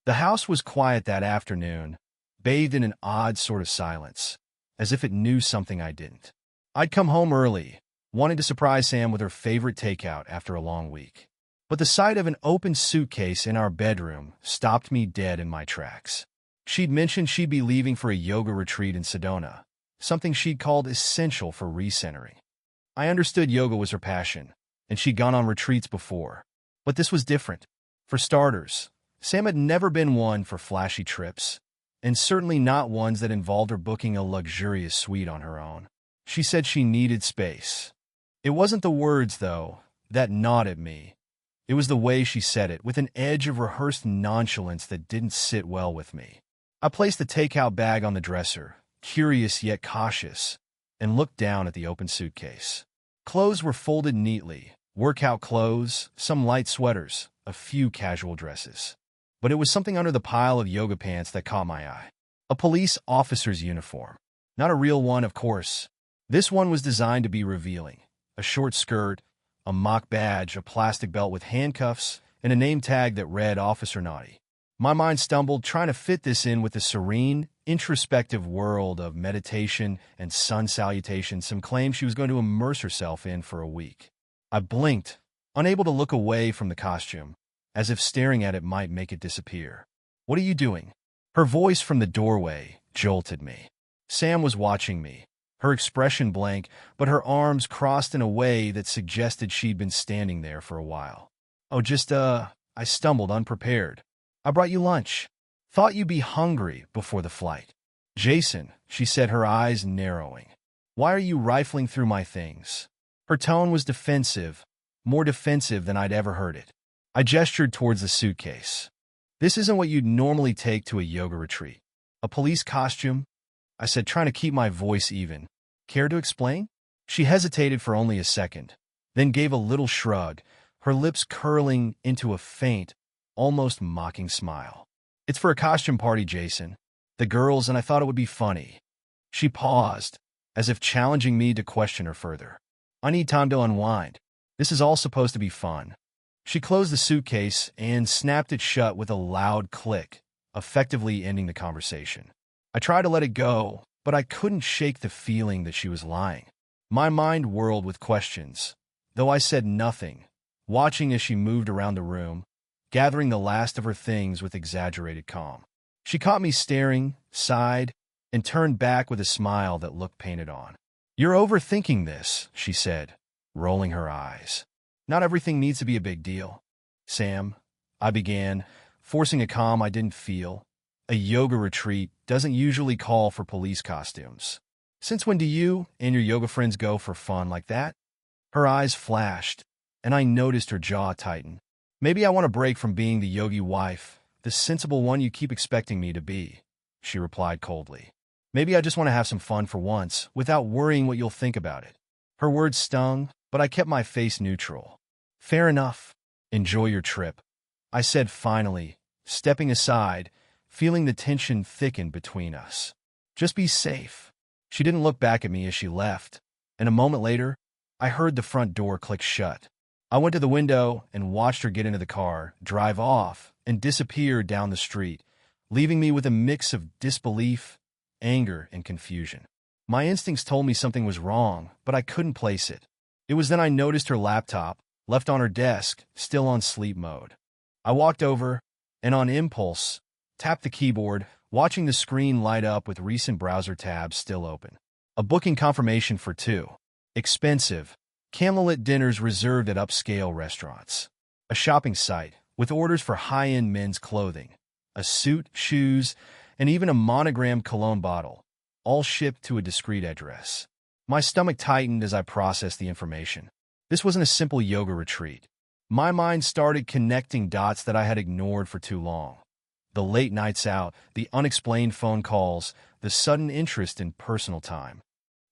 The house was quiet that afternoon, bathed in an odd sort of silence, as if it knew something I didn't. I'd come home early, wanting to surprise Sam with her favorite takeout after a long week. But the sight of an open suitcase in our bedroom stopped me dead in my tracks. She'd mentioned she'd be leaving for a yoga retreat in Sedona, something she'd called essential for recentering. I understood yoga was her passion, and she'd gone on retreats before. But this was different. For starters, Sam had never been one for flashy trips, and certainly not ones that involved her booking a luxurious suite on her own. She said she needed space. It wasn't the words, though, that gnawed at me. It was the way she said it, with an edge of rehearsed nonchalance that didn't sit well with me. I placed the takeout bag on the dresser, curious yet cautious, and looked down at the open suitcase. Clothes were folded neatly, workout clothes, some light sweaters, a few casual dresses. But it was something under the pile of yoga pants that caught my eye. A police officer's uniform. Not a real one, of course. This one was designed to be revealing. A short skirt, a mock badge, a plastic belt with handcuffs, and a name tag that read Officer Naughty. My mind stumbled trying to fit this in with the serene, introspective world of meditation and sun salutations Sam claimed she was going to immerse herself in for a week. I blinked, unable to look away from the costume, as if staring at it might make it disappear. "What are you doing?" Her voice from the doorway jolted me. Sam was watching me, her expression blank, but her arms crossed in a way that suggested she'd been standing there for a while. "Oh, I stumbled, unprepared. I brought you lunch. Thought you'd be hungry before the flight." "Jason," she said, her eyes narrowing. "Why are you rifling through my things?" Her tone was defensive, more defensive than I'd ever heard it. I gestured towards the suitcase. "This isn't what you'd normally take to a yoga retreat." "A police costume?" I said, trying to keep my voice even. "Care to explain?" She hesitated for only a second, then gave a little shrug, her lips curling into a faint, almost mocking smile. "It's for a costume party, Jason. The girls and I thought it would be funny." She paused, as if challenging me to question her further. "I need time to unwind. This is all supposed to be fun." She closed the suitcase and snapped it shut with a loud click, effectively ending the conversation. I tried to let it go, but I couldn't shake the feeling that she was lying. My mind whirled with questions, though I said nothing, watching as she moved around the room, gathering the last of her things with exaggerated calm. She caught me staring, sighed, and turned back with a smile that looked painted on. "You're overthinking this," she said, rolling her eyes. "Not everything needs to be a big deal." "Sam," I began, forcing a calm I didn't feel. "A yoga retreat doesn't usually call for police costumes. Since when do you and your yoga friends go for fun like that?" Her eyes flashed, and I noticed her jaw tighten. "Maybe I want a break from being the yogi wife, the sensible one you keep expecting me to be," she replied coldly. "Maybe I just want to have some fun for once, without worrying what you'll think about it." Her words stung, but I kept my face neutral. "Fair enough. Enjoy your trip," I said finally, stepping aside, feeling the tension thicken between us. "Just be safe." She didn't look back at me as she left, and a moment later, I heard the front door click shut. I went to the window and watched her get into the car, drive off, and disappear down the street, leaving me with a mix of disbelief, anger, and confusion. My instincts told me something was wrong, but I couldn't place it. It was then I noticed her laptop, left on her desk, still on sleep mode. I walked over, and on impulse, tapped the keyboard, watching the screen light up with recent browser tabs still open. A booking confirmation for 2 expensive, candlelit dinners reserved at upscale restaurants. A shopping site with orders for high-end men's clothing, a suit, shoes, and even a monogrammed cologne bottle, all shipped to a discreet address. My stomach tightened as I processed the information. This wasn't a simple yoga retreat. My mind started connecting dots that I had ignored for too long. The late nights out, the unexplained phone calls, the sudden interest in personal time.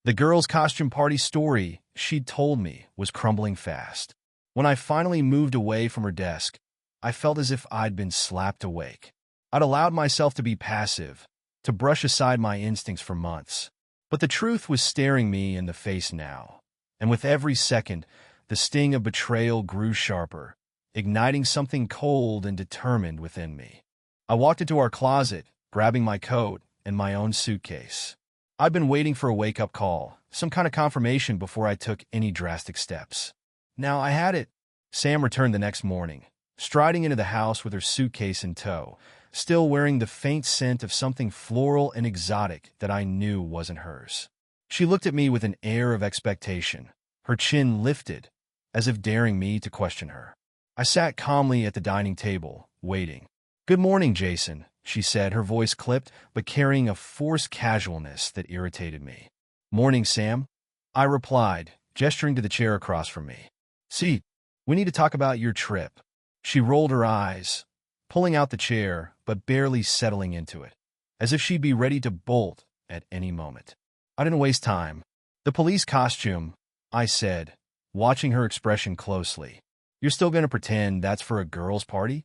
The girls' costume party story she'd told me was crumbling fast. When I finally moved away from her desk, I felt as if I'd been slapped awake. I'd allowed myself to be passive, to brush aside my instincts for months. But the truth was staring me in the face now, and with every second, the sting of betrayal grew sharper, igniting something cold and determined within me. I walked into our closet, grabbing my coat and my own suitcase. I'd been waiting for a wake-up call, some kind of confirmation before I took any drastic steps. Now I had it. Sam returned the next morning, striding into the house with her suitcase in tow, still wearing the faint scent of something floral and exotic that I knew wasn't hers. She looked at me with an air of expectation, her chin lifted, as if daring me to question her. I sat calmly at the dining table, waiting. "Good morning, Jason," she said, her voice clipped, but carrying a forced casualness that irritated me. "Morning, Sam," I replied, gesturing to the chair across from me. "See, we need to talk about your trip." She rolled her eyes, pulling out the chair, but barely settling into it, as if she'd be ready to bolt at any moment. I didn't waste time. "The police costume," I said, watching her expression closely. "You're still going to pretend that's for a girls' party?"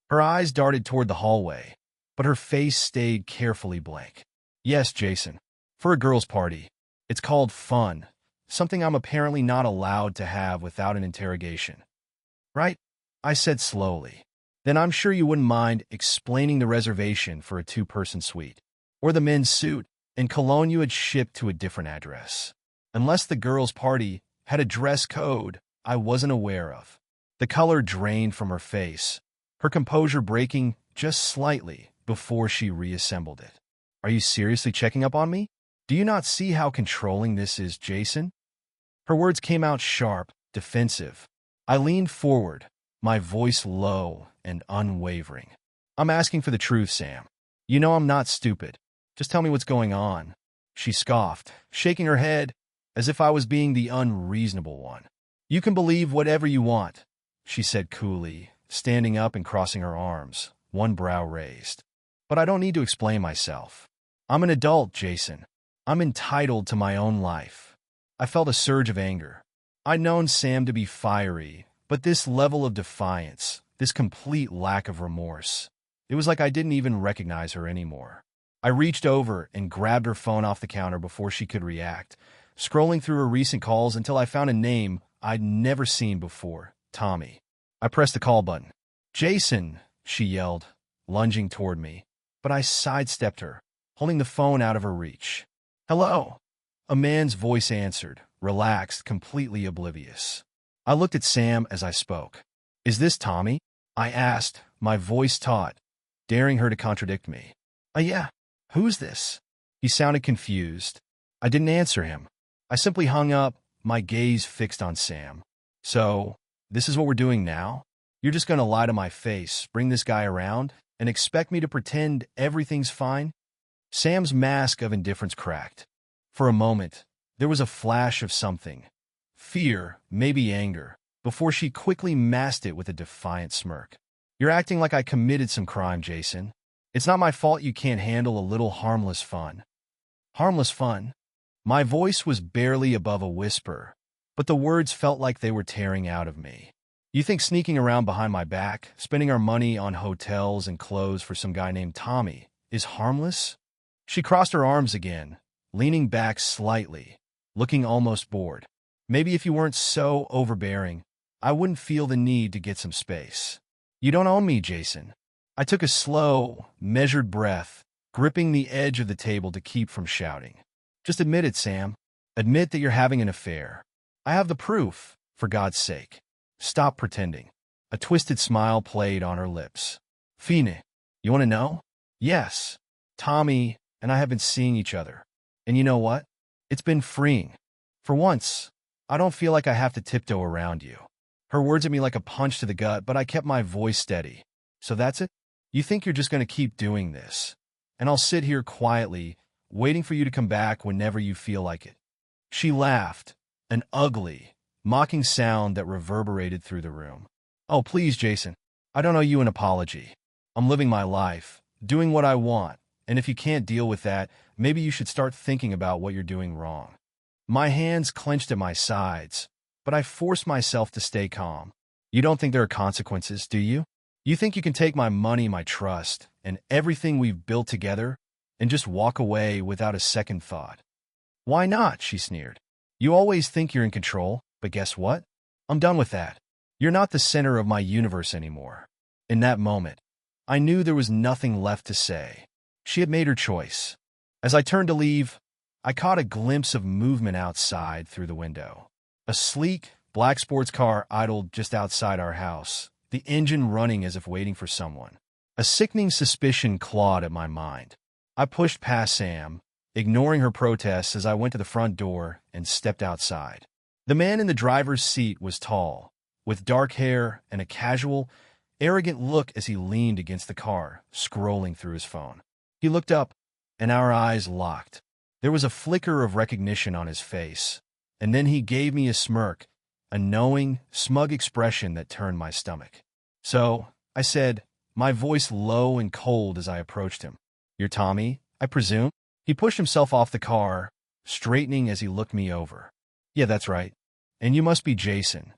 Her eyes darted toward the hallway, but her face stayed carefully blank. "Yes, Jason. For a girls' party. It's called fun, something I'm apparently not allowed to have without an interrogation. Right?" I said slowly. "Then I'm sure you wouldn't mind explaining the reservation for a two-person suite, or the men's suit and cologne you had shipped to a different address. Unless the girls' party had a dress code I wasn't aware of." The color drained from her face, her composure breaking just slightly before she reassembled it. "Are you seriously checking up on me? Do you not see how controlling this is, Jason?" Her words came out sharp, defensive. I leaned forward, my voice low and unwavering. "I'm asking for the truth, Sam. You know I'm not stupid. Just tell me what's going on." She scoffed, shaking her head as if I was being the unreasonable one. "You can believe whatever you want," she said coolly, standing up and crossing her arms, one brow raised. "But I don't need to explain myself. I'm an adult, Jason. I'm entitled to my own life." I felt a surge of anger. I'd known Sam to be fiery, but this level of defiance, this complete lack of remorse, it was like I didn't even recognize her anymore. I reached over and grabbed her phone off the counter before she could react, scrolling through her recent calls until I found a name I'd never seen before, Tommy. I pressed the call button. "Jason," she yelled, lunging toward me, but I sidestepped her, holding the phone out of her reach. "Hello." A man's voice answered, relaxed, completely oblivious. I looked at Sam as I spoke. "Is this Tommy?" I asked, my voice taut, daring her to contradict me. Yeah. Who's this?" He sounded confused. I didn't answer him. I simply hung up, my gaze fixed on Sam. "So, this is what we're doing now? You're just going to lie to my face, bring this guy around, and expect me to pretend everything's fine?" Sam's mask of indifference cracked. For a moment, there was a flash of something. Fear, maybe anger, before she quickly masked it with a defiant smirk. "You're acting like I committed some crime, Jason. It's not my fault you can't handle a little harmless fun." "Harmless fun?" My voice was barely above a whisper, but the words felt like they were tearing out of me. "You think sneaking around behind my back, spending our money on hotels and clothes for some guy named Tommy, is harmless?" She crossed her arms again, leaning back slightly, looking almost bored. "Maybe if you weren't so overbearing, I wouldn't feel the need to get some space." "You don't own me, Jason." I took a slow, measured breath, gripping the edge of the table to keep from shouting. "Just admit it, Sam. Admit that you're having an affair. I have the proof, for God's sake. Stop pretending." A twisted smile played on her lips. "Fine, you want to know?" "Yes. Tommy and I have been seeing each other. And you know what? It's been freeing. For once, I don't feel like I have to tiptoe around you." Her words hit me like a punch to the gut, but I kept my voice steady. "So that's it? You think you're just going to keep doing this, and I'll sit here quietly, waiting for you to come back whenever you feel like it?" She laughed, an ugly, mocking sound that reverberated through the room. "Oh, please, Jason. I don't owe you an apology. I'm living my life, doing what I want, and if you can't deal with that, maybe you should start thinking about what you're doing wrong." My hands clenched at my sides, but I forced myself to stay calm. "You don't think there are consequences, do you? You think you can take my money, my trust, and everything we've built together, and just walk away without a second thought?" "Why not?" she sneered. "You always think you're in control, but guess what? I'm done with that. You're not the center of my universe anymore." In that moment, I knew there was nothing left to say. She had made her choice. As I turned to leave, I caught a glimpse of movement outside through the window. A sleek, black sports car idled just outside our house, the engine running as if waiting for someone. A sickening suspicion clawed at my mind. I pushed past Sam, ignoring her protests as I went to the front door and stepped outside. The man in the driver's seat was tall, with dark hair and a casual, arrogant look as he leaned against the car, scrolling through his phone. He looked up, and our eyes locked. There was a flicker of recognition on his face, and then he gave me a smirk, a knowing, smug expression that turned my stomach. "So," I said, my voice low and cold as I approached him. "You're Tommy, I presume?" He pushed himself off the car, straightening as he looked me over. "Yeah, that's right. And you must be Jason."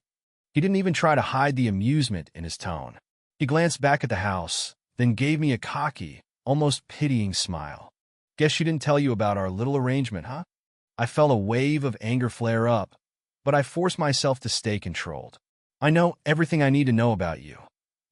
He didn't even try to hide the amusement in his tone. He glanced back at the house, then gave me a cocky, almost pitying smile. "Guess she didn't tell you about our little arrangement, huh?" I felt a wave of anger flare up, but I forced myself to stay controlled. "I know everything I need to know about you,"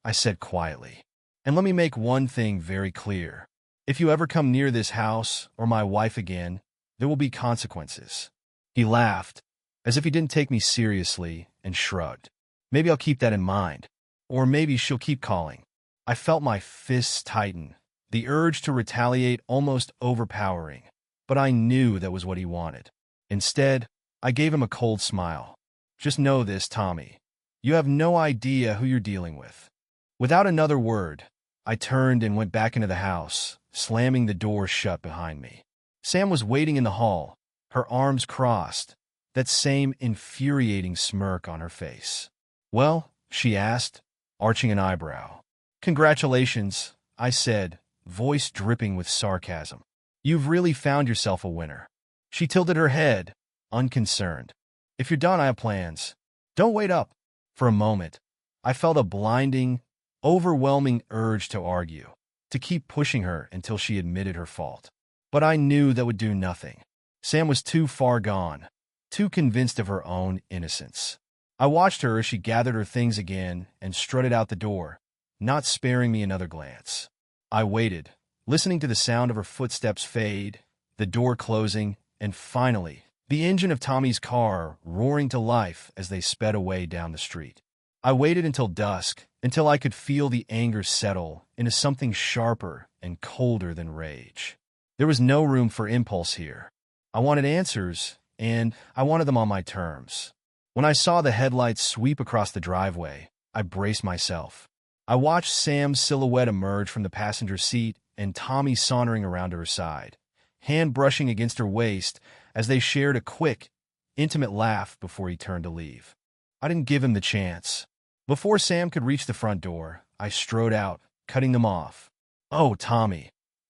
I said quietly. "And let me make one thing very clear. If you ever come near this house or my wife again, there will be consequences." He laughed, as if he didn't take me seriously, and shrugged. "Maybe I'll keep that in mind. Or maybe she'll keep calling." I felt my fists tighten, the urge to retaliate almost overpowering, but I knew that was what he wanted. Instead, I gave him a cold smile. "Just know this, Tommy. You have no idea who you're dealing with." Without another word, I turned and went back into the house, slamming the door shut behind me. Sam was waiting in the hall, her arms crossed, that same infuriating smirk on her face. "Well?" she asked, arching an eyebrow. "Congratulations," I said, voice dripping with sarcasm. "You've really found yourself a winner." She tilted her head, unconcerned. "If you're done, I have plans." "Don't wait up." For a moment, I felt a blinding, overwhelming urge to argue, to keep pushing her until she admitted her fault. But I knew that would do nothing. Sam was too far gone, too convinced of her own innocence. I watched her as she gathered her things again and strutted out the door, not sparing me another glance. I waited, listening to the sound of her footsteps fade, the door closing, and finally, the engine of Tommy's car roaring to life as they sped away down the street. I waited until dusk, until I could feel the anger settle into something sharper and colder than rage. There was no room for impulse here. I wanted answers, and I wanted them on my terms. When I saw the headlights sweep across the driveway, I braced myself. I watched Sam's silhouette emerge from the passenger seat and Tommy sauntering around to her side, hand brushing against her waist as they shared a quick, intimate laugh before he turned to leave. I didn't give him the chance. Before Sam could reach the front door, I strode out, cutting them off. "Oh, Tommy,"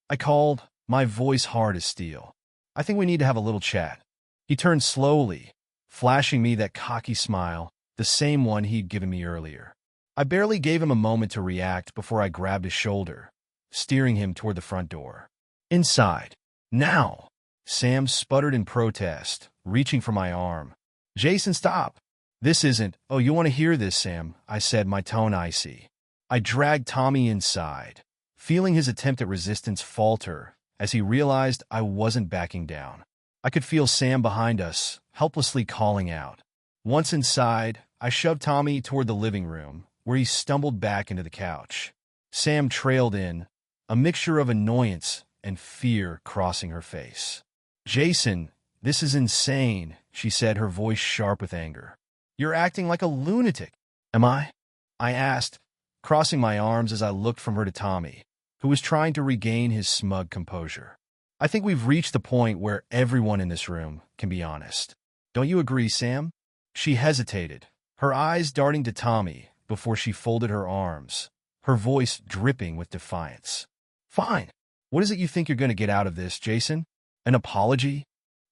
I called, my voice hard as steel. "I think we need to have a little chat." He turned slowly, flashing me that cocky smile, the same one he'd given me earlier. I barely gave him a moment to react before I grabbed his shoulder, steering him toward the front door. "Inside. Now!" Sam sputtered in protest, reaching for my arm. "Jason, stop. This isn't—" "Oh, you want to hear this, Sam," I said, my tone icy. I dragged Tommy inside, feeling his attempt at resistance falter as he realized I wasn't backing down. I could feel Sam behind us, helplessly calling out. Once inside, I shoved Tommy toward the living room, where he stumbled back into the couch. Sam trailed in, a mixture of annoyance and fear crossing her face. "Jason, this is insane," she said, her voice sharp with anger. "You're acting like a lunatic." "Am I?" I asked, crossing my arms as I looked from her to Tommy, who was trying to regain his smug composure. "I think we've reached the point where everyone in this room can be honest. Don't you agree, Sam?" She hesitated, her eyes darting to Tommy before she folded her arms, her voice dripping with defiance. "Fine. What is it you think you're going to get out of this, Jason? An apology?"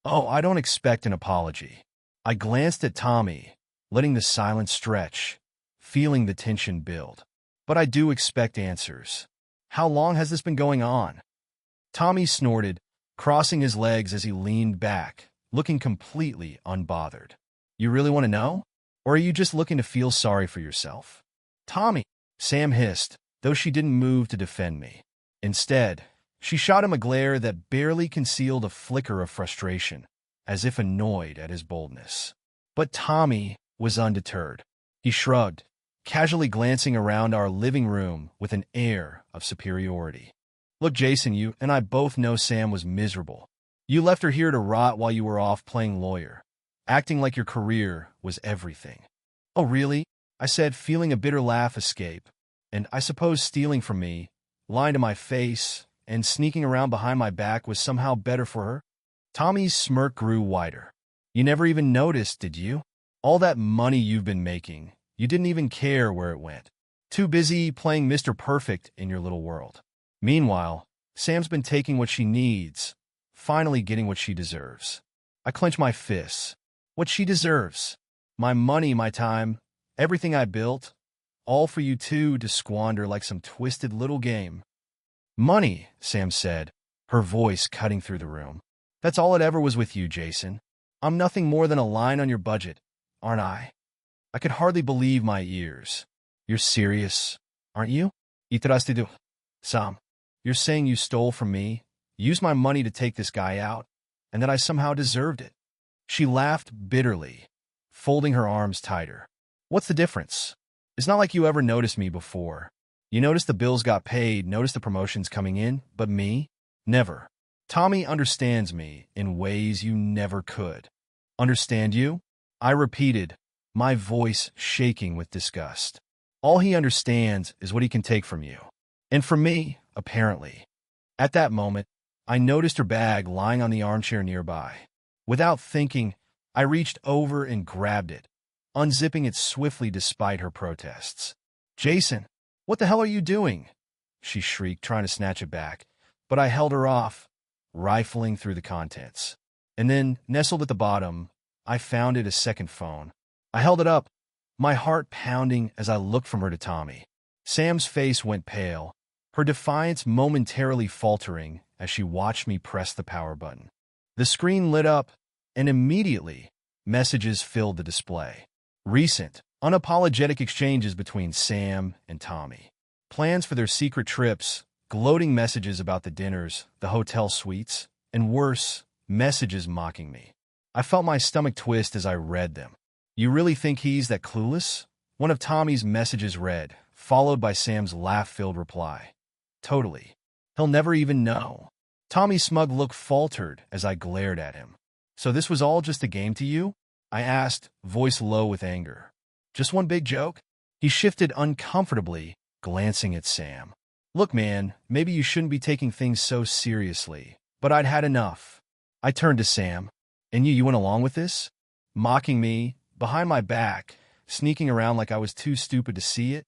"Oh, I don't expect an apology." I glanced at Tommy, letting the silence stretch, feeling the tension build. "But I do expect answers. How long has this been going on?" Tommy snorted, crossing his legs as he leaned back, looking completely unbothered. "You really want to know? Or are you just looking to feel sorry for yourself?" "Tommy," Sam hissed, though she didn't move to defend me. Instead, she shot him a glare that barely concealed a flicker of frustration, as if annoyed at his boldness. But Tommy was undeterred. He shrugged, casually glancing around our living room with an air of superiority. Look, Jason, you and I both know Sam was miserable. You left her here to rot while you were off playing lawyer, acting like your career was everything. Oh, really? I said, feeling a bitter laugh escape. And I suppose stealing from me, lying to my face, and sneaking around behind my back was somehow better for her? Tommy's smirk grew wider. You never even noticed, did you? All that money you've been making, you didn't even care where it went. Too busy playing Mr. Perfect in your little world. Meanwhile, Sam's been taking what she needs, finally getting what she deserves. I clench my fists. What she deserves. My money, my time, everything I built, all for you two to squander like some twisted little game. Money, Sam said, her voice cutting through the room. That's all it ever was with you, Jason. I'm nothing more than a line on your budget, aren't I? I could hardly believe my ears. You're serious, aren't you? Itraste Sam. You're saying you stole from me, used my money to take this guy out, and that I somehow deserved it. She laughed bitterly, folding her arms tighter. What's the difference? It's not like you ever noticed me before. You noticed the bills got paid, noticed the promotions coming in, but me? Never. Tommy understands me in ways you never could. Understand you? I repeated, my voice shaking with disgust. All he understands is what he can take from you. And from me, apparently. At that moment, I noticed her bag lying on the armchair nearby. Without thinking, I reached over and grabbed it, unzipping it swiftly despite her protests. Jason, what the hell are you doing? She shrieked, trying to snatch it back, but I held her off, rifling through the contents. And then, nestled at the bottom, I found a second phone. I held it up, my heart pounding as I looked from her to Tommy. Sam's face went pale, her defiance momentarily faltering as she watched me press the power button. The screen lit up, and immediately, messages filled the display. Recent, unapologetic exchanges between Sam and Tommy. Plans for their secret trips, gloating messages about the dinners, the hotel suites, and worse, messages mocking me. I felt my stomach twist as I read them. You really think he's that clueless? One of Tommy's messages read, followed by Sam's laugh-filled reply. Totally. He'll never even know. Tommy's smug look faltered as I glared at him. So this was all just a game to you? I asked, voice low with anger. Just one big joke? He shifted uncomfortably, glancing at Sam. Look, man, maybe you shouldn't be taking things so seriously, but I'd had enough. I turned to Sam. And you went along with this? Mocking me, behind my back, sneaking around like I was too stupid to see it?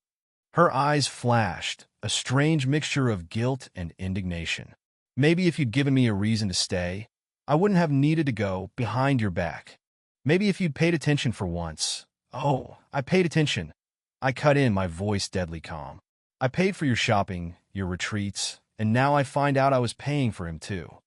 Her eyes flashed, a strange mixture of guilt and indignation. Maybe if you'd given me a reason to stay, I wouldn't have needed to go behind your back. Maybe if you'd paid attention for once. Oh, I paid attention. I cut in, my voice deadly calm. I paid for your shopping, your retreats, and now I find out I was paying for him too.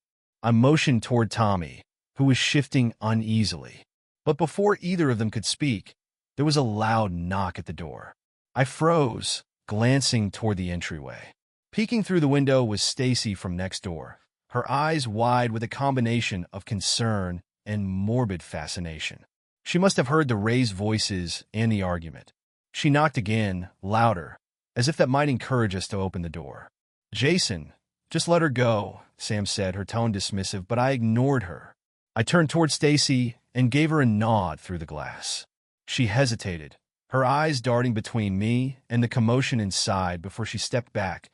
I motioned toward Tommy, who was shifting uneasily. But before either of them could speak, there was a loud knock at the door. I froze, glancing toward the entryway. Peeking through the window was Stacy from next door, her eyes wide with a combination of concern and morbid fascination. She must have heard the raised voices and the argument. She knocked again, louder, as if that might encourage us to open the door. Jason, just let her go, Sam said, her tone dismissive, but I ignored her. I turned toward Stacy and gave her a nod through the glass. She hesitated, her eyes darting between me and the commotion inside before she stepped back,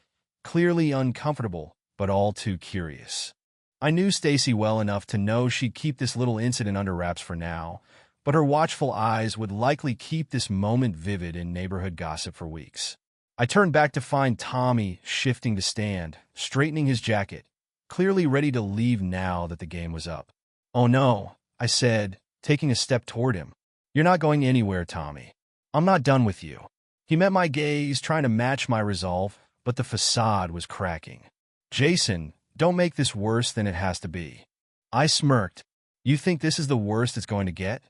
clearly uncomfortable, but all too curious. I knew Stacy well enough to know she'd keep this little incident under wraps for now, but her watchful eyes would likely keep this moment vivid in neighborhood gossip for weeks. I turned back to find Tommy shifting to stand, straightening his jacket, clearly ready to leave now that the game was up. Oh no, I said, taking a step toward him. You're not going anywhere, Tommy. I'm not done with you. He met my gaze, trying to match my resolve, but the facade was cracking. Jason, don't make this worse than it has to be. I smirked. You think this is the worst it's going to get?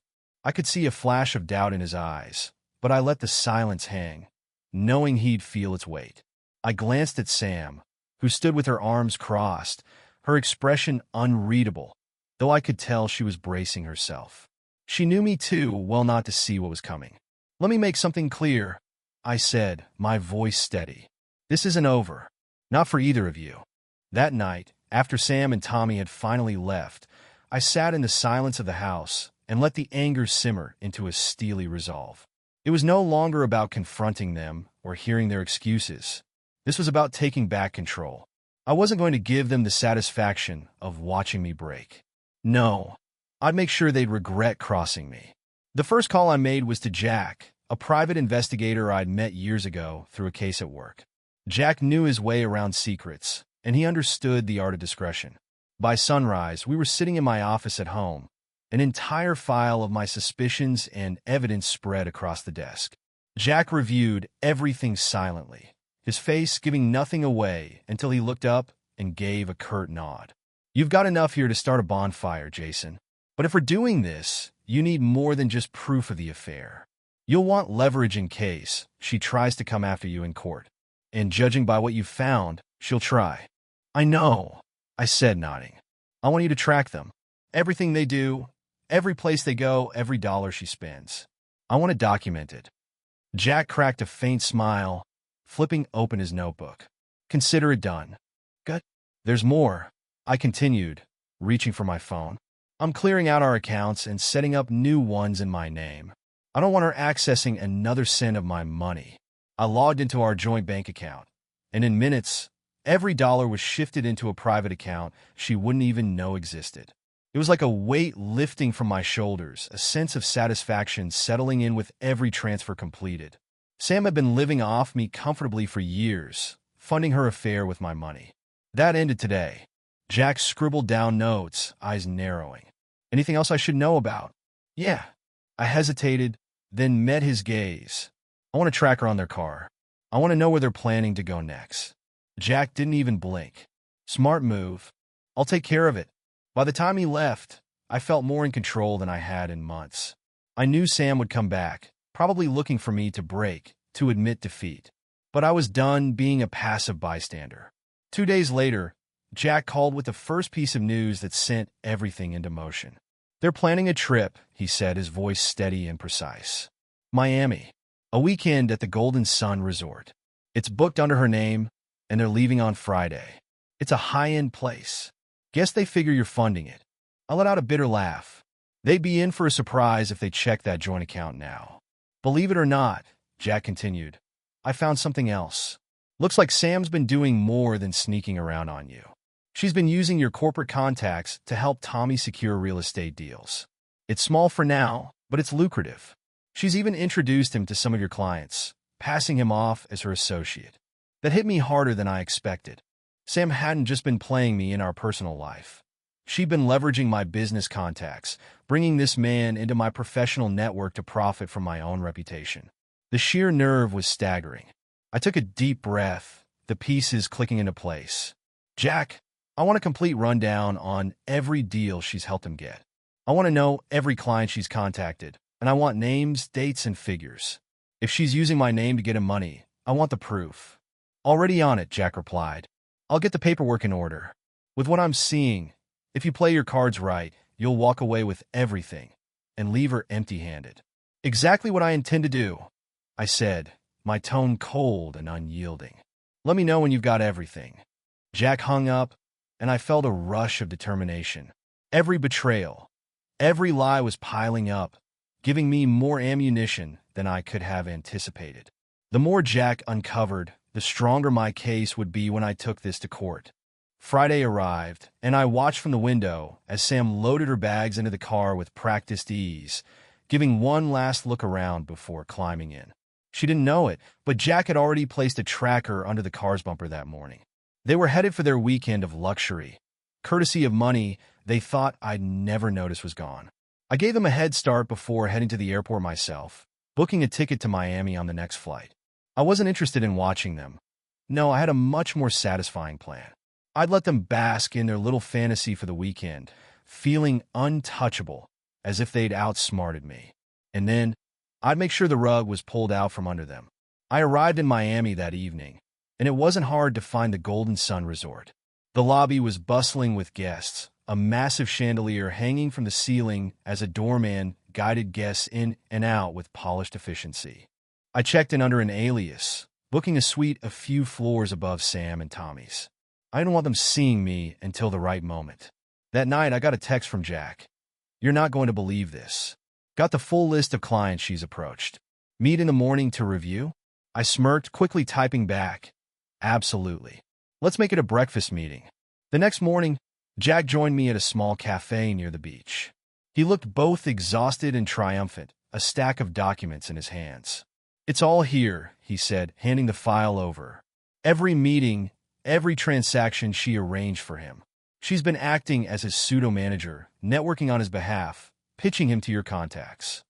I could see a flash of doubt in his eyes, but I let the silence hang, knowing he'd feel its weight. I glanced at Sam, who stood with her arms crossed, her expression unreadable, though I could tell she was bracing herself. She knew me too well not to see what was coming. "Let me make something clear," I said, my voice steady. "This isn't over. Not for either of you." That night, after Sam and Tommy had finally left, I sat in the silence of the house and let the anger simmer into a steely resolve. It was no longer about confronting them or hearing their excuses. This was about taking back control. I wasn't going to give them the satisfaction of watching me break. No, I'd make sure they'd regret crossing me. The first call I made was to Jack, a private investigator I'd met years ago through a case at work. Jack knew his way around secrets, and he understood the art of discretion. By sunrise, we were sitting in my office at home, an entire file of my suspicions and evidence spread across the desk. Jack reviewed everything silently, his face giving nothing away until he looked up and gave a curt nod. "You've got enough here to start a bonfire, Jason. But if we're doing this, you need more than just proof of the affair. You'll want leverage in case she tries to come after you in court. And judging by what you've found, she'll try." "I know," I said, nodding. "I want you to track them. Everything they do, every place they go, every dollar she spends. I want it documented." Jack cracked a faint smile, flipping open his notebook. "Consider it done." "Good." "There's more," I continued, reaching for my phone. "I'm clearing out our accounts and setting up new ones in my name. I don't want her accessing another cent of my money." I logged into our joint bank account, and in minutes, every dollar was shifted into a private account she wouldn't even know existed. It was like a weight lifting from my shoulders, a sense of satisfaction settling in with every transfer completed. Sam had been living off me comfortably for years, funding her affair with my money. That ended today. Jack scribbled down notes, eyes narrowing. "Anything else I should know about?" "Yeah." I hesitated, then met his gaze. "I want to track her on their car. I want to know where they're planning to go next." Jack didn't even blink. "Smart move. I'll take care of it." By the time he left, I felt more in control than I had in months. I knew Sam would come back, probably looking for me to break, to admit defeat. But I was done being a passive bystander. 2 days later, Jack called with the first piece of news that sent everything into motion. "They're planning a trip," he said, his voice steady and precise. "Miami. A weekend at the Golden Sun Resort. It's booked under her name, and they're leaving on Friday. It's a high-end place. Guess they figure you're funding it." I let out a bitter laugh. They'd be in for a surprise if they checked that joint account now. "Believe it or not," Jack continued, "I found something else. Looks like Sam's been doing more than sneaking around on you. She's been using your corporate contacts to help Tommy secure real estate deals. It's small for now, but it's lucrative. She's even introduced him to some of your clients, passing him off as her associate. That hit me harder than I expected. Sam hadn't just been playing me in our personal life. She'd been leveraging my business contacts, bringing this man into my professional network to profit from my own reputation. The sheer nerve was staggering. I took a deep breath, the pieces clicking into place. "Jack, I want a complete rundown on every deal she's helped him get. I want to know every client she's contacted, and I want names, dates, and figures. If she's using my name to get him money, I want the proof." "Already on it," Jack replied. "I'll get the paperwork in order. With what I'm seeing, if you play your cards right, you'll walk away with everything and leave her empty-handed." "Exactly what I intend to do," I said, my tone cold and unyielding. "Let me know when you've got everything." Jack hung up, and I felt a rush of determination. Every betrayal, every lie was piling up, giving me more ammunition than I could have anticipated. The more Jack uncovered, the stronger my case would be when I took this to court. Friday arrived, and I watched from the window as Sam loaded her bags into the car with practiced ease, giving one last look around before climbing in. She didn't know it, but Jack had already placed a tracker under the car's bumper that morning. They were headed for their weekend of luxury, courtesy of money they thought I'd never notice was gone. I gave them a head start before heading to the airport myself, booking a ticket to Miami on the next flight. I wasn't interested in watching them. No, I had a much more satisfying plan. I'd let them bask in their little fantasy for the weekend, feeling untouchable, as if they'd outsmarted me. And then, I'd make sure the rug was pulled out from under them. I arrived in Miami that evening, and it wasn't hard to find the Golden Sun Resort. The lobby was bustling with guests, a massive chandelier hanging from the ceiling as a doorman guided guests in and out with polished efficiency. I checked in under an alias, booking a suite a few floors above Sam and Tommy's. I didn't want them seeing me until the right moment. That night, I got a text from Jack. "You're not going to believe this." Got the full list of clients she's approached. "Meet in the morning to review?" I smirked, quickly typing back, "Absolutely. Let's make it a breakfast meeting." The next morning, Jack joined me at a small cafe near the beach. He looked both exhausted and triumphant, a stack of documents in his hands. "It's all here," he said, handing the file over. Every meeting, every transaction she arranged for him. She's been acting as his pseudo-manager, networking on his behalf, pitching him to your contacts.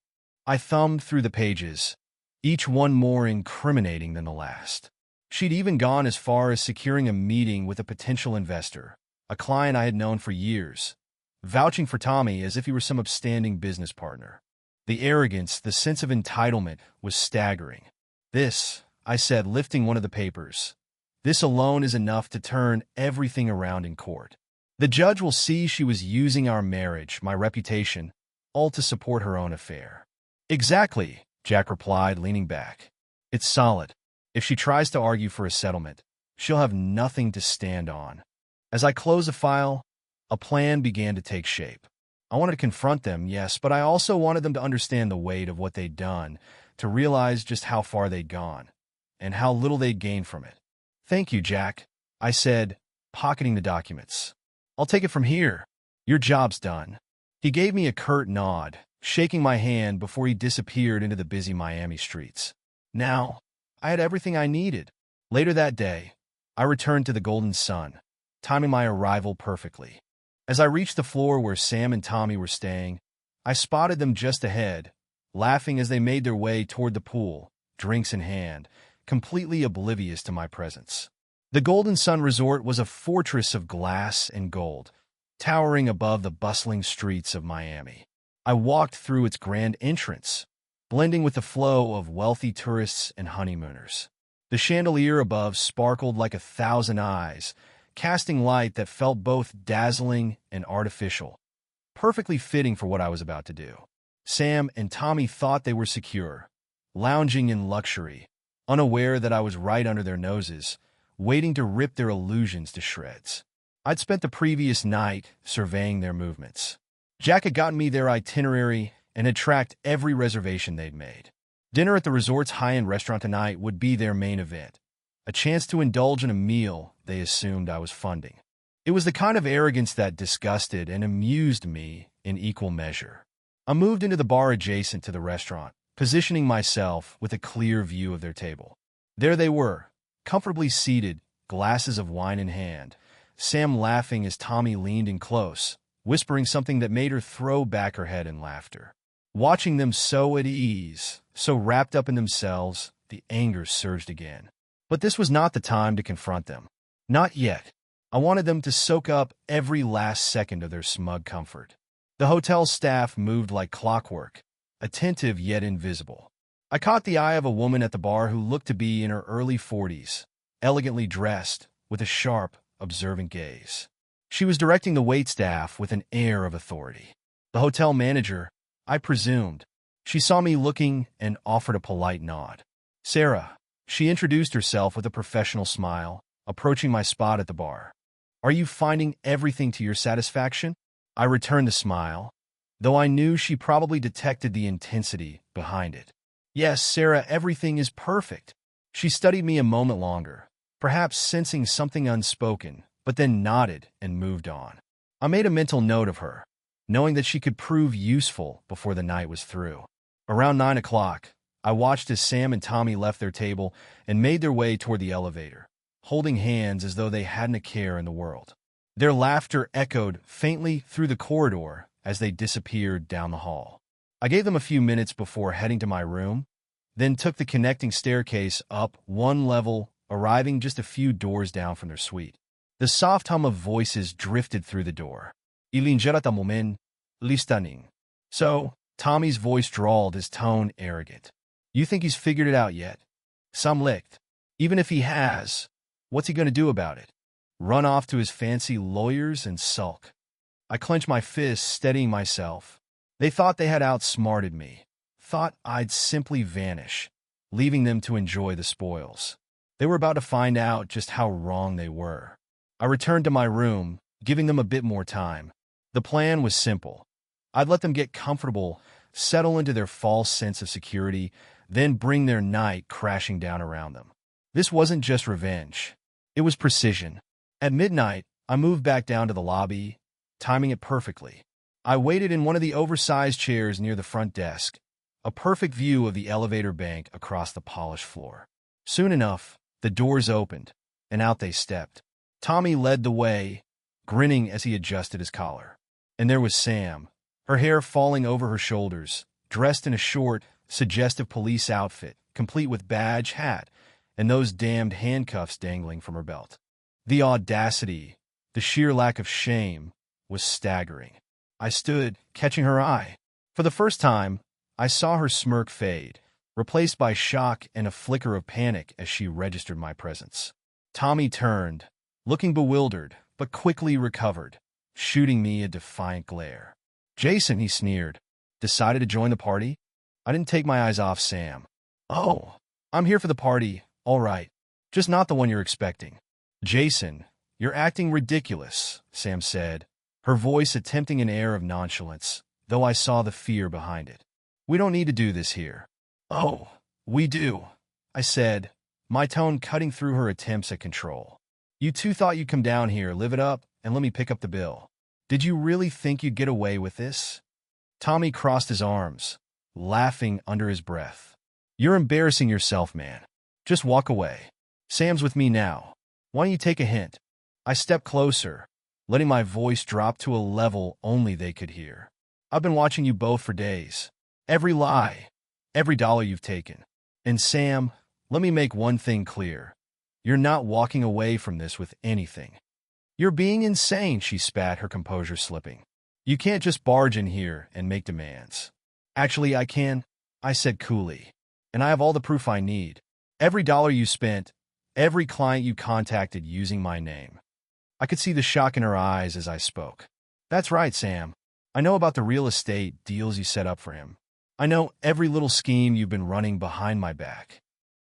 I thumbed through the pages, each one more incriminating than the last. She'd even gone as far as securing a meeting with a potential investor, a client I had known for years, vouching for Tommy as if he were some upstanding business partner. The arrogance, the sense of entitlement was staggering. "This," I said, lifting one of the papers, "this alone is enough to turn everything around in court. The judge will see she was using our marriage, my reputation, all to support her own affair." "Exactly," Jack replied, leaning back. "It's solid. If she tries to argue for a settlement, she'll have nothing to stand on." As I closed the file, a plan began to take shape. I wanted to confront them, yes, but I also wanted them to understand the weight of what they'd done, to realize just how far they'd gone, and how little they'd gained from it. "Thank you, Jack," I said, pocketing the documents. "I'll take it from here. Your job's done." He gave me a curt nod, shaking my hand before he disappeared into the busy Miami streets. Now, I had everything I needed. Later that day, I returned to the Golden Sun, timing my arrival perfectly. As I reached the floor where Sam and Tommy were staying, I spotted them just ahead, laughing as they made their way toward the pool, drinks in hand, completely oblivious to my presence. The Golden Sun Resort was a fortress of glass and gold, towering above the bustling streets of Miami. I walked through its grand entrance, blending with the flow of wealthy tourists and honeymooners. The chandelier above sparkled like 1,000 eyes, casting light that felt both dazzling and artificial, perfectly fitting for what I was about to do. Sam and Tommy thought they were secure, lounging in luxury, unaware that I was right under their noses, waiting to rip their illusions to shreds. I'd spent the previous night surveying their movements. Jack had gotten me their itinerary and had tracked every reservation they'd made. Dinner at the resort's high-end restaurant tonight would be their main event, a chance to indulge in a meal they assumed I was funding. It was the kind of arrogance that disgusted and amused me in equal measure. I moved into the bar adjacent to the restaurant, positioning myself with a clear view of their table. There they were, comfortably seated, glasses of wine in hand, Sam laughing as Tommy leaned in close, whispering something that made her throw back her head in laughter. Watching them so at ease, so wrapped up in themselves, the anger surged again. But this was not the time to confront them. Not yet. I wanted them to soak up every last second of their smug comfort. The hotel staff moved like clockwork, attentive yet invisible. I caught the eye of a woman at the bar who looked to be in her early 40s, elegantly dressed, with a sharp, observant gaze. She was directing the waitstaff with an air of authority. The hotel manager, I presumed. She saw me looking and offered a polite nod. "Sarah," she introduced herself with a professional smile, approaching my spot at the bar. "Are you finding everything to your satisfaction?" I returned the smile, though I knew she probably detected the intensity behind it. "Yes, Sarah, everything is perfect." She studied me a moment longer, perhaps sensing something unspoken, but then nodded and moved on. I made a mental note of her, knowing that she could prove useful before the night was through. Around 9 o'clock, I watched as Sam and Tommy left their table and made their way toward the elevator, holding hands as though they hadn't a care in the world. Their laughter echoed faintly through the corridor as they disappeared down the hall. I gave them a few minutes before heading to my room, then took the connecting staircase up one level, arriving just a few doors down from their suite. The soft hum of voices drifted through the door. "Ilinjera moment, listening." So, Tommy's voice drawled, his tone arrogant. "You think he's figured it out yet?" Some licked. "Even if he has, What's he going to do about it? Run off to his fancy lawyers and sulk? I clenched my fists, steadying myself. They thought they had outsmarted me, thought I'd simply vanish, leaving them to enjoy the spoils. They were about to find out just how wrong they were. I returned to my room, giving them a bit more time. The plan was simple. I'd let them get comfortable, settle into their false sense of security, then bring their night crashing down around them. This wasn't just revenge. It was precision. At midnight, I moved back down to the lobby, timing it perfectly. I waited in one of the oversized chairs near the front desk, a perfect view of the elevator bank across the polished floor. Soon enough, the doors opened, and out they stepped. Tommy led the way, grinning as he adjusted his collar. And there was Sam, her hair falling over her shoulders, dressed in a short, suggestive police outfit, complete with badge, hat, and those damned handcuffs dangling from her belt. The audacity, the sheer lack of shame, was staggering. I stood, catching her eye. For the first time, I saw her smirk fade, replaced by shock and a flicker of panic as she registered my presence. Tommy turned, looking bewildered, but quickly recovered, shooting me a defiant glare. "Jason," he sneered, "decided to join the party?" I didn't take my eyes off Sam. "Oh, I'm here for the party, all right. Just not the one you're expecting." "Jason, you're acting ridiculous," Sam said, her voice attempting an air of nonchalance, though I saw the fear behind it. "We don't need to do this here." "Oh, we do," I said, my tone cutting through her attempts at control. "You two thought you'd come down here, live it up, and let me pick up the bill. Did you really think you'd get away with this?" Tommy crossed his arms, laughing under his breath. "You're embarrassing yourself, man. Just walk away. Sam's with me now. Why don't you take a hint?" I stepped closer, letting my voice drop to a level only they could hear. "I've been watching you both for days. Every lie, every dollar you've taken. And Sam, let me make one thing clear. You're not walking away from this with anything." "You're being insane," she spat, her composure slipping. "You can't just barge in here and make demands." "Actually, I can," I said coolly. "And I have all the proof I need. Every dollar you spent, every client you contacted using my name." I could see the shock in her eyes as I spoke. "That's right, Sam. I know about the real estate deals you set up for him. I know every little scheme you've been running behind my back."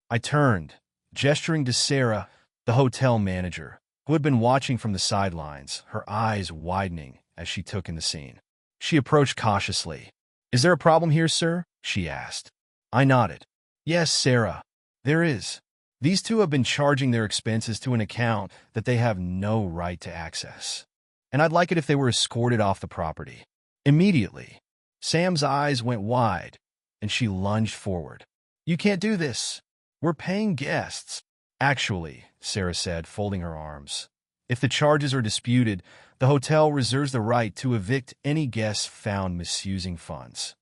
I turned, gesturing to Sarah, the hotel manager, who had been watching from the sidelines, her eyes widening as she took in the scene. She approached cautiously. "Is there a problem here, sir?" she asked. I nodded. "Yes, Sarah, there is. These two have been charging their expenses to an account that they have no right to access. And I'd like it if they were escorted off the property. Immediately." Sam's eyes went wide, and she lunged forward. "You can't do this. We're paying guests." "Actually," Sarah said, folding her arms, "if the charges are disputed, the hotel reserves the right to evict any guests found misusing funds."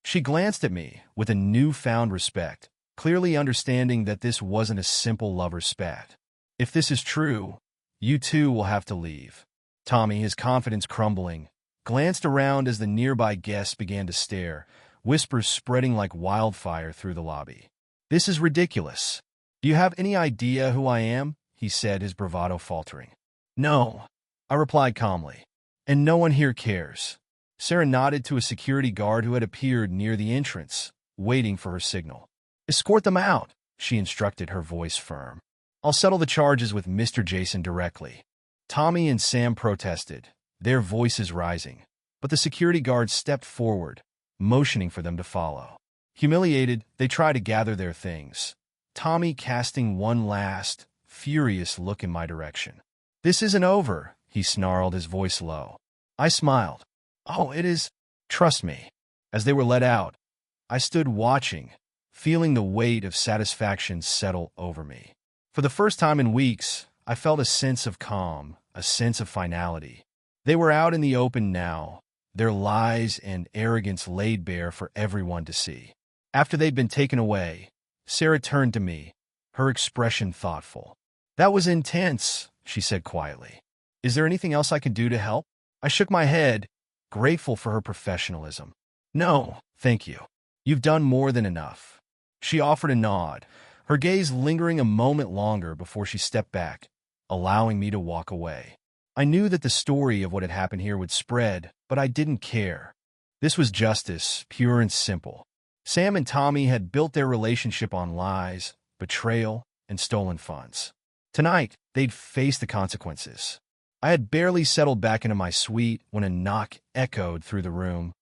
She glanced at me with a newfound respect, clearly understanding that this wasn't a simple lover's spat. "If this is true, you two will have to leave." Tommy, his confidence crumbling, glanced around as the nearby guests began to stare, whispers spreading like wildfire through the lobby. "This is ridiculous. Do you have any idea who I am?" he said, his bravado faltering. "No," I replied calmly. "And no one here cares." Sarah nodded to a security guard who had appeared near the entrance, waiting for her signal. "Escort them out," she instructed, her voice firm. "I'll settle the charges with Mr. Jason directly." Tommy and Sam protested, their voices rising, but the security guard stepped forward, motioning for them to follow. Humiliated, they tried to gather their things, Tommy casting one last, furious look in my direction. "This isn't over," he snarled, his voice low. I smiled. "Oh, it is. Trust me." As they were let out, I stood watching, feeling the weight of satisfaction settle over me. For the first time in weeks, I felt a sense of calm, a sense of finality. They were out in the open now, their lies and arrogance laid bare for everyone to see. After they'd been taken away, Sarah turned to me, her expression thoughtful. "That was intense," she said quietly. "Is there anything else I can do to help?" I shook my head, grateful for her professionalism. "No, thank you. You've done more than enough." She offered a nod, her gaze lingering a moment longer before she stepped back, allowing me to walk away. I knew that the story of what had happened here would spread, but I didn't care. This was justice, pure and simple. Sam and Tommy had built their relationship on lies, betrayal, and stolen funds. Tonight, they'd face the consequences. I had barely settled back into my suite when a knock echoed through the room,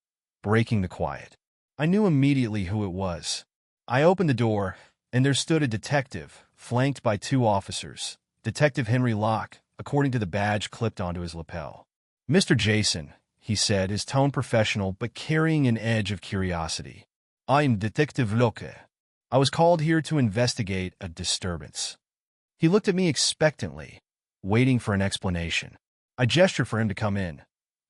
breaking the quiet. I knew immediately who it was. I opened the door, and there stood a detective, flanked by two officers. Detective Henry Locke, according to the badge clipped onto his lapel. "Mr. Jason," he said, his tone professional but carrying an edge of curiosity. "I'm Detective Locke. I was called here to investigate a disturbance." He looked at me expectantly, waiting for an explanation. I gestured for him to come in,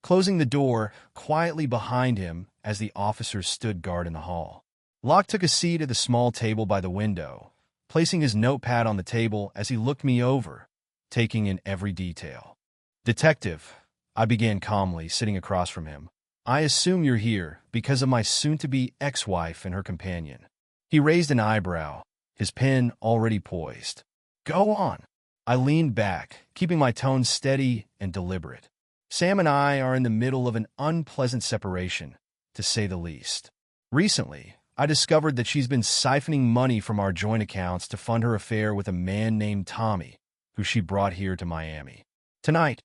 closing the door quietly behind him as the officers stood guard in the hall. Locke took a seat at the small table by the window, placing his notepad on the table as he looked me over, taking in every detail. "Detective," I began calmly, sitting across from him, "I assume you're here because of my soon-to-be ex-wife and her companion." He raised an eyebrow, his pen already poised. "Go on." I leaned back, keeping my tone steady and deliberate. "Sam and I are in the middle of an unpleasant separation, to say the least. Recently, I discovered that she's been siphoning money from our joint accounts to fund her affair with a man named Tommy, who she brought here to Miami. Tonight,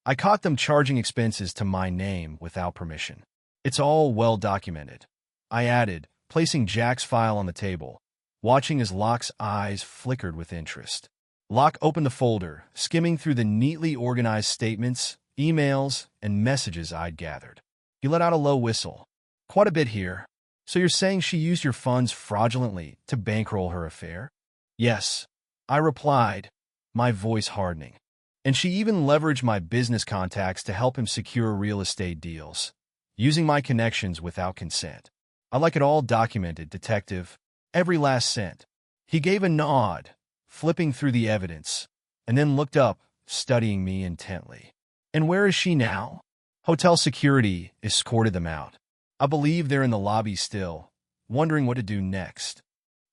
I caught them charging expenses to my name without permission. It's all well documented," I added, placing Jack's file on the table, watching as Locke's eyes flickered with interest. Locke opened the folder, skimming through the neatly organized statements, emails, and messages I'd gathered. He let out a low whistle. "Quite a bit here. So you're saying she used your funds fraudulently to bankroll her affair?" "Yes," I replied, my voice hardening. "And she even leveraged my business contacts to help him secure real estate deals, using my connections without consent. I like it all documented, Detective. Every last cent." He gave a nod, flipping through the evidence, and then looked up, studying me intently. "And where is she now?" "Hotel security escorted them out. I believe they're in the lobby still, wondering what to do next."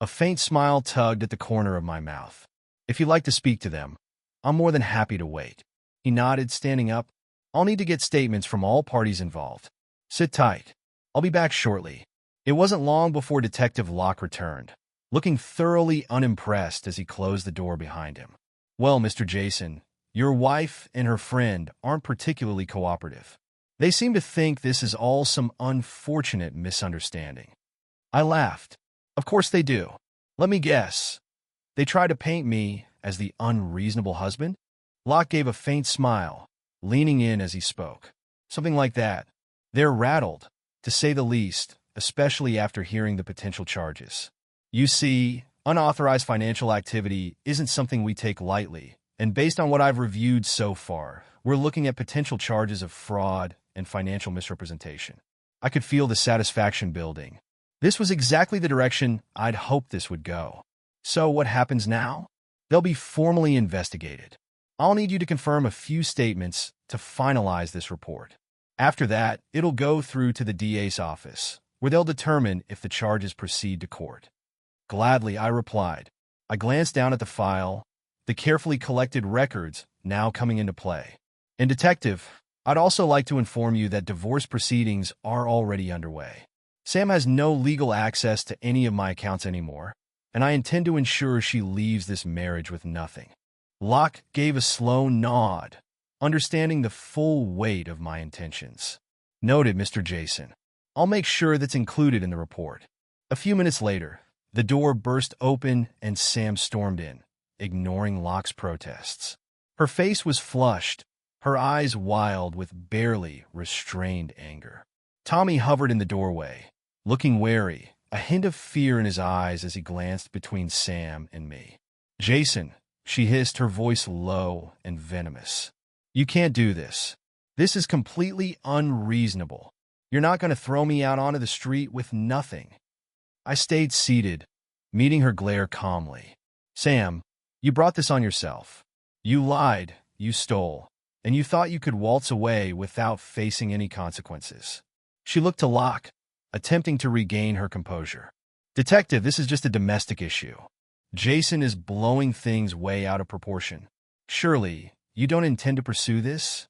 A faint smile tugged at the corner of my mouth. "If you'd like to speak to them, I'm more than happy to wait." He nodded, standing up. "I'll need to get statements from all parties involved. Sit tight. I'll be back shortly." It wasn't long before Detective Locke returned, looking thoroughly unimpressed as he closed the door behind him. "Well, Mr. Jason, your wife and her friend aren't particularly cooperative. They seem to think this is all some unfortunate misunderstanding." I laughed. "Of course they do. Let me guess. They try to paint me as the unreasonable husband?" Locke gave a faint smile, leaning in as he spoke. "Something like that. They're rattled, to say the least, especially after hearing the potential charges. You see, unauthorized financial activity isn't something we take lightly, and based on what I've reviewed so far, we're looking at potential charges of fraud and financial misrepresentation." I could feel the satisfaction building. This was exactly the direction I'd hoped this would go. "So what happens now?" "They'll be formally investigated. I'll need you to confirm a few statements to finalize this report. After that, it'll go through to the DA's office, where they'll determine if the charges proceed to court." "Gladly," I replied. I glanced down at the file, the carefully collected records now coming into play. "And Detective, I'd also like to inform you that divorce proceedings are already underway. Sam has no legal access to any of my accounts anymore, and I intend to ensure she leaves this marriage with nothing." Locke gave a slow nod, understanding the full weight of my intentions. "Noted, Mr. Jason. I'll make sure that's included in the report." A few minutes later, the door burst open and Sam stormed in, ignoring Locke's protests. Her face was flushed, her eyes wild with barely restrained anger. Tommy hovered in the doorway, looking wary, a hint of fear in his eyes as he glanced between Sam and me. "Jason," she hissed, her voice low and venomous. "You can't do this. This is completely unreasonable. You're not going to throw me out onto the street with nothing." I stayed seated, meeting her glare calmly. "Sam, you brought this on yourself. You lied, you stole, and you thought you could waltz away without facing any consequences." She looked to Locke, attempting to regain her composure. "Detective, this is just a domestic issue. Jason is blowing things way out of proportion. Surely, you don't intend to pursue this?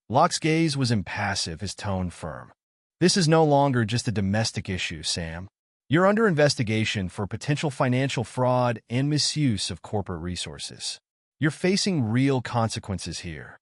Locke's gaze was impassive, his tone firm. This is no longer just a domestic issue, Sam. You're under investigation for potential financial fraud and misuse of corporate resources. You're facing real consequences here.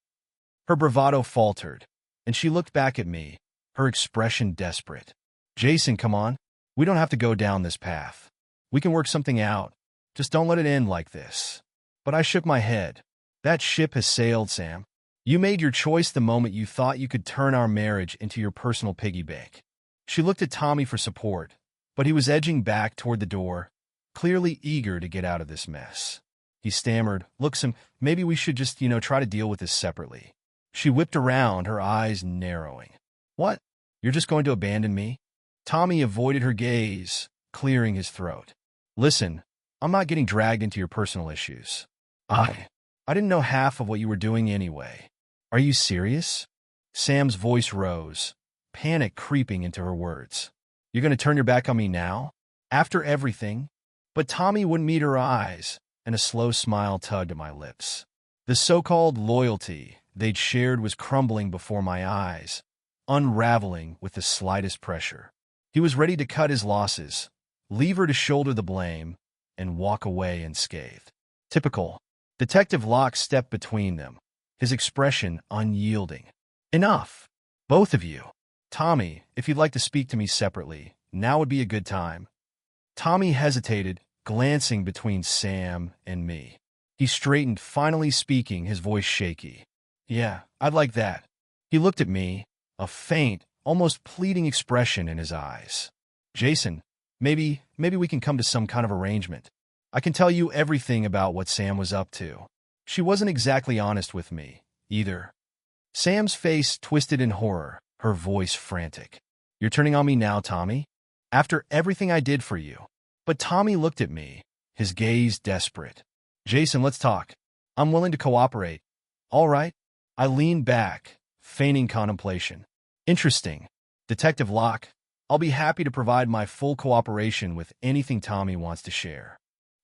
Her bravado faltered, and she looked back at me, her expression desperate. Jason, come on. We don't have to go down this path. We can work something out. Just don't let it end like this. But I shook my head. That ship has sailed, Sam. You made your choice the moment you thought you could turn our marriage into your personal piggy bank. She looked at Tommy for support, but he was edging back toward the door, clearly eager to get out of this mess. He stammered, "Look, Sam, maybe we should just, try to deal with this separately." She whipped around, her eyes narrowing. "What? You're just going to abandon me?" Tommy avoided her gaze, clearing his throat. "Listen, I'm not getting dragged into your personal issues. I didn't know half of what you were doing anyway. Are you serious?" Sam's voice rose, panic creeping into her words. "You're going to turn your back on me now? After everything?" But Tommy wouldn't meet her eyes, and a slow smile tugged at my lips. The so-called loyalty they'd shared was crumbling before my eyes, unraveling with the slightest pressure. He was ready to cut his losses, leave her to shoulder the blame, and walk away unscathed. Typical. Detective Locke stepped between them, his expression unyielding. "Enough. Both of you. Tommy, if you'd like to speak to me separately, now would be a good time." Tommy hesitated, glancing between Sam and me. He straightened, finally speaking, his voice shaky. "Yeah, I'd like that." He looked at me, a faint, almost pleading expression in his eyes. "Jason, maybe we can come to some kind of arrangement. I can tell you everything about what Sam was up to." She wasn't exactly honest with me, either. Sam's face twisted in horror, her voice frantic. "You're turning on me now, Tommy? After everything I did for you?" But Tommy looked at me, his gaze desperate. "Jason, let's talk. I'm willing to cooperate." "All right." I leaned back, feigning contemplation. "Interesting. Detective Locke, I'll be happy to provide my full cooperation with anything Tommy wants to share."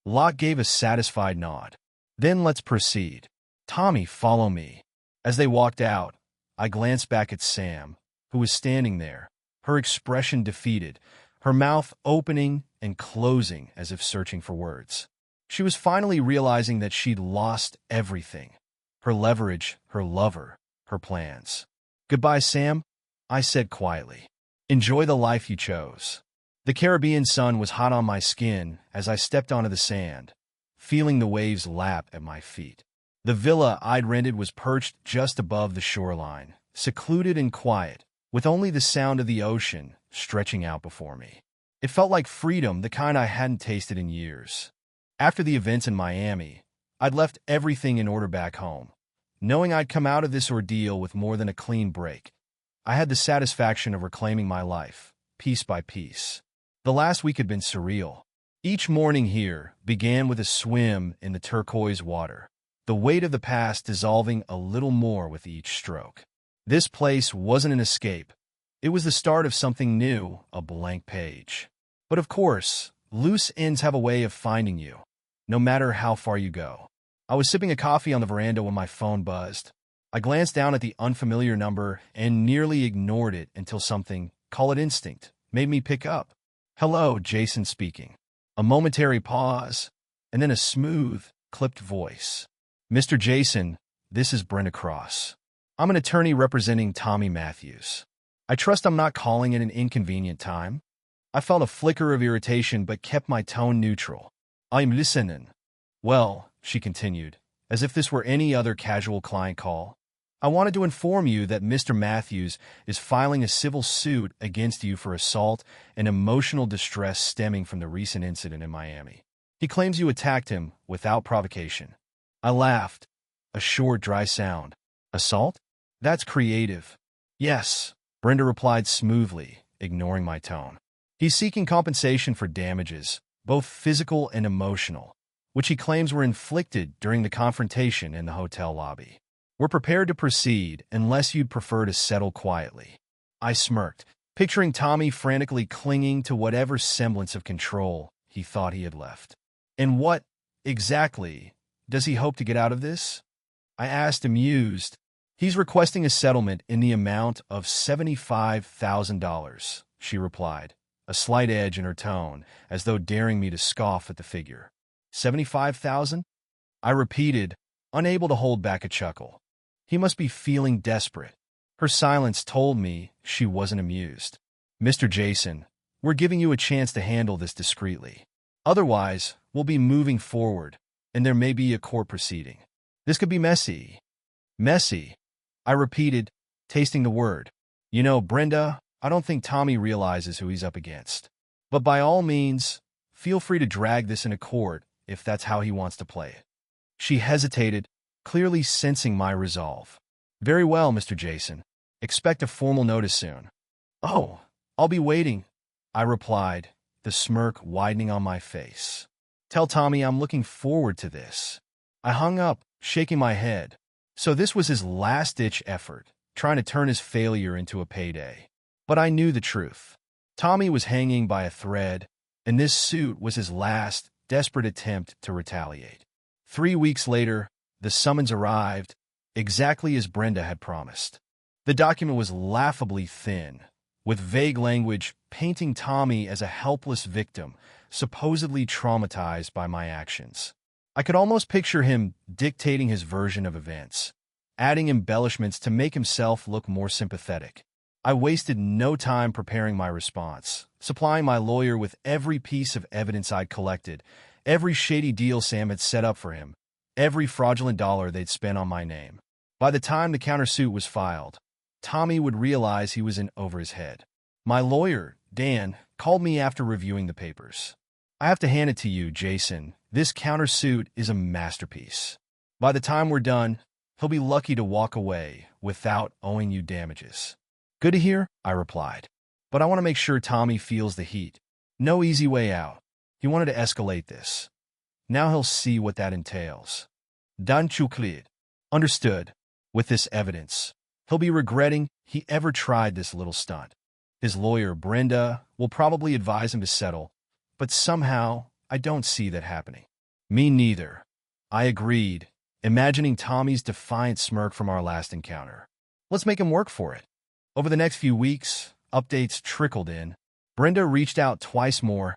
Locke gave a satisfied nod. "Then let's proceed. Tommy, follow me." As they walked out, I glanced back at Sam, who was standing there, her expression defeated, her mouth opening and closing as if searching for words. She was finally realizing that she'd lost everything. Her leverage, her lover, her plans. "Goodbye, Sam," I said quietly. "Enjoy the life you chose." The Caribbean sun was hot on my skin as I stepped onto the sand, feeling the waves lap at my feet. The villa I'd rented was perched just above the shoreline, secluded and quiet, with only the sound of the ocean stretching out before me. It felt like freedom, the kind I hadn't tasted in years. After the events in Miami, I'd left everything in order back home. Knowing I'd come out of this ordeal with more than a clean break, I had the satisfaction of reclaiming my life, piece by piece. The last week had been surreal. Each morning here began with a swim in the turquoise water, the weight of the past dissolving a little more with each stroke. This place wasn't an escape. It was the start of something new, a blank page. But of course, loose ends have a way of finding you, no matter how far you go. I was sipping a coffee on the veranda when my phone buzzed. I glanced down at the unfamiliar number and nearly ignored it until something, call it instinct, made me pick up. "Hello, Jason speaking." A momentary pause, and then a smooth, clipped voice. "Mr. Jason, this is Brenda Cross. I'm an attorney representing Tommy Matthews. I trust I'm not calling at an inconvenient time." I felt a flicker of irritation but kept my tone neutral. "I'm listening." "Well," she continued, as if this were any other casual client call, "I wanted to inform you that Mr. Matthews is filing a civil suit against you for assault and emotional distress stemming from the recent incident in Miami. He claims you attacked him without provocation." I laughed, a short, dry sound. "Assault? That's creative." "Yes," Brenda replied smoothly, ignoring my tone. "He's seeking compensation for damages, both physical and emotional, which he claims were inflicted during the confrontation in the hotel lobby. We're prepared to proceed unless you'd prefer to settle quietly." I smirked, picturing Tommy frantically clinging to whatever semblance of control he thought he had left. "And what Exactly. Does he hope to get out of this? I asked, amused. He's requesting a settlement in the amount of $75,000, she replied, a slight edge in her tone, as though daring me to scoff at the figure. 75,000? I repeated, unable to hold back a chuckle. He must be feeling desperate. Her silence told me she wasn't amused. Mr. Jason, we're giving you a chance to handle this discreetly. Otherwise, we'll be moving forward, and there may be a court proceeding. This could be messy. Messy, I repeated, tasting the word. You know, Brenda, I don't think Tommy realizes who he's up against. But by all means, feel free to drag this into court if that's how he wants to play it. She hesitated, clearly sensing my resolve. Very well, Mr. Jason. Expect a formal notice soon. Oh, I'll be waiting, I replied, the smirk widening on my face. Tell Tommy I'm looking forward to this. I hung up, shaking my head. So this was his last-ditch effort, trying to turn his failure into a payday. But I knew the truth. Tommy was hanging by a thread, and this suit was his last, desperate attempt to retaliate. 3 weeks later, the summons arrived, exactly as Brenda had promised. The document was laughably thin, with vague language painting Tommy as a helpless victim, supposedly traumatized by my actions. I could almost picture him dictating his version of events, adding embellishments to make himself look more sympathetic. I wasted no time preparing my response, supplying my lawyer with every piece of evidence I'd collected, every shady deal Sam had set up for him, every fraudulent dollar they'd spent on my name. By the time the countersuit was filed, Tommy would realize he was in over his head. My lawyer, Dan, called me after reviewing the papers. I have to hand it to you, Jason. This countersuit is a masterpiece. By the time we're done, he'll be lucky to walk away without owing you damages. Good to hear, I replied. But I want to make sure Tommy feels the heat. No easy way out. He wanted to escalate this. Now he'll see what that entails. Dan Chuklid. Understood. With this evidence, he'll be regretting he ever tried this little stunt. His lawyer, Brenda, will probably advise him to settle, but somehow I don't see that happening. Me neither. I agreed, imagining Tommy's defiant smirk from our last encounter. Let's make him work for it. Over the next few weeks, updates trickled in. Brenda reached out twice more,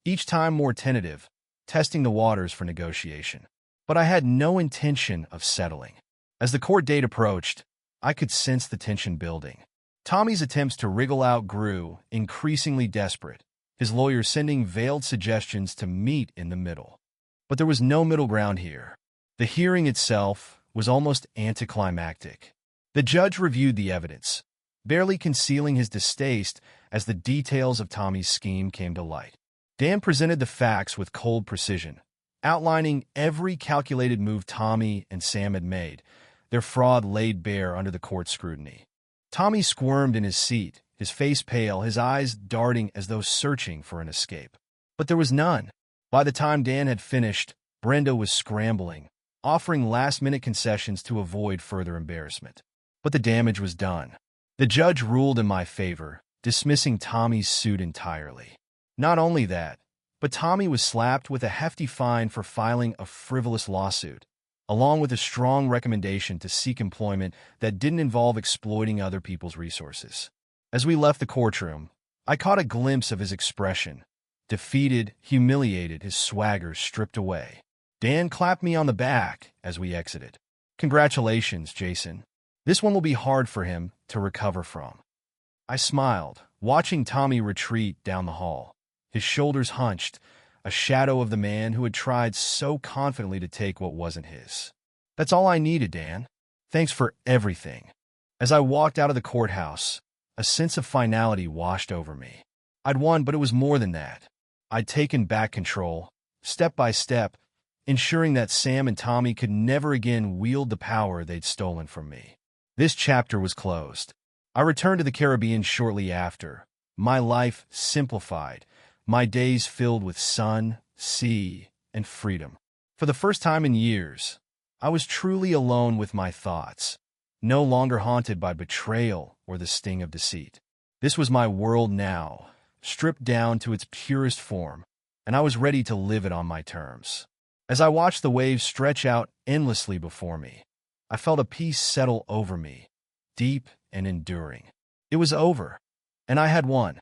each time more tentative, testing the waters for negotiation. But I had no intention of settling. As the court date approached, I could sense the tension building. Tommy's attempts to wriggle out grew, increasingly desperate, his lawyer sending veiled suggestions to meet in the middle. But there was no middle ground here. The hearing itself was almost anticlimactic. The judge reviewed the evidence, barely concealing his distaste as the details of Tommy's scheme came to light. Dan presented the facts with cold precision, outlining every calculated move Tommy and Sam had made, their fraud laid bare under the court's scrutiny. Tommy squirmed in his seat, his face pale, his eyes darting as though searching for an escape. But there was none. By the time Dan had finished, Brenda was scrambling, offering last-minute concessions to avoid further embarrassment. But the damage was done. The judge ruled in my favor, dismissing Tommy's suit entirely. Not only that, but Tommy was slapped with a hefty fine for filing a frivolous lawsuit, along with a strong recommendation to seek employment that didn't involve exploiting other people's resources. As we left the courtroom, I caught a glimpse of his expression. Defeated, humiliated, his swagger stripped away. Dan clapped me on the back as we exited. Congratulations, Jason. This one will be hard for him to recover from. I smiled, watching Tommy retreat down the hall, his shoulders hunched, a shadow of the man who had tried so confidently to take what wasn't his. That's all I needed, Dan. Thanks for everything. As I walked out of the courthouse, a sense of finality washed over me. I'd won, but it was more than that. I'd taken back control, step by step, ensuring that Sam and Tommy could never again wield the power they'd stolen from me. This chapter was closed. I returned to the Caribbean shortly after, my life simplified, my days filled with sun, sea, and freedom. For the first time in years, I was truly alone with my thoughts, no longer haunted by betrayal or the sting of deceit. This was my world now, stripped down to its purest form, and I was ready to live it on my terms. As I watched the waves stretch out endlessly before me, I felt a peace settle over me, deep and enduring. It was over, and I had won.